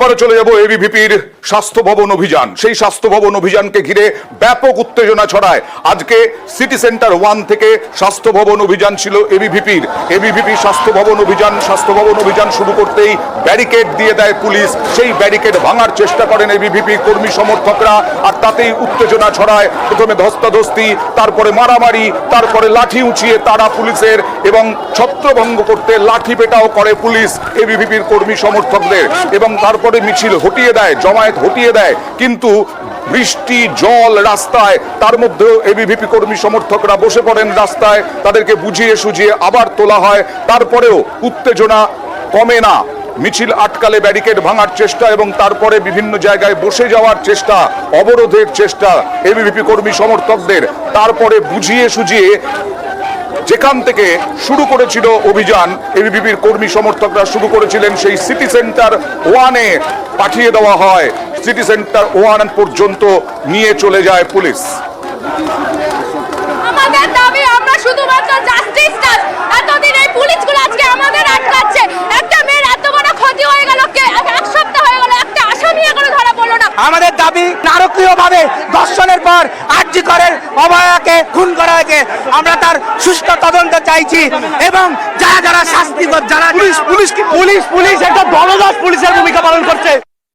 পরে চলে যাব এবিভিপির স্বাস্থ্য ভবন অভিযান। সেই স্বাস্থ্য ভবন অভিযানকে ঘিরে ব্যাপক উত্তেজনা ছড়ায়। আজকে সিটি সেন্টার 1 থেকে স্বাস্থ্য ভবন অভিযান ছিল এবিভিপি স্বাস্থ্য ভবন অভিযান শুরু করতেই ব্যারিকেড দিয়ে দেয় পুলিশ। সেই ব্যারিকেড ভাঙার চেষ্টা করেন এবিভিপি কর্মী সমর্থকরা, আর তাতেই উত্তেজনা ছড়ায়। প্রথমে ধস্তাধস্তি, তারপরে মারামারি, তারপরে লাঠি উঁচিয়ে তারা পুলিশের এবং ছত্রভঙ্গ করতে লাঠি পেটাও করে পুলিশ এবিভিপির কর্মী সমর্থকদের, এবং তারপরে মিছিল হটিয়ে দেয়, জমায়েত হটিয়ে দেয়। কিন্তু বৃষ্টি, জল, রাস্তায়, তার মধ্যেও এবিভিপি কর্মী সমর্থকরা বসে পড়েন রাস্তায়। তাদেরকে বুঝিয়ে সুঝিয়ে আবার তোলা হয়, তারপরেও উত্তেজনা কমে না। মিছিল আটকালে ব্যারিকেড ভাঙার চেষ্টা এবং তারপরে বিভিন্ন জায়গায় বসে যাওয়ার চেষ্টা, অবরোধের চেষ্টা এবিভিপি কর্মী সমর্থকদের। তারপরে বুঝিয়ে সুঝিয়ে যেখান থেকে শুরু করেছিল অভিযান, এবিভিপির কর্মী সমর্থকরা শুরু করেছিলেন, সেই সিটি সেন্টার 1-এ পাঠিয়ে দেওয়া হয়। সিটি সেন্টার 1 পর্যন্ত নিয়ে চলে যায় পুলিশ। আমাদের দাবি, আমরা শুধুমাত্র জাস্টিস চাই। এতদিন এই পুলিশগুলো আজকে আমাদের আটকাচ্ছে। একটা মেয়ের এত বড় ক্ষতি হয়ে গেল, এক সপ্তাহ হয়ে গেল, একটা আসামি এখনো ধরা পড়লো না। আমাদের দাবি, নারকীয়ভাবে ধর্ষণের পর আরজি করের অভয়াকে খুন করা হয়েছে, আমরা তার সুষ্ঠু তদন্ত চাইছি এবং যারা শাস্তি, যারা পুলিশ একটা দলদাস পুলিশের ভূমিকা পালন করছে।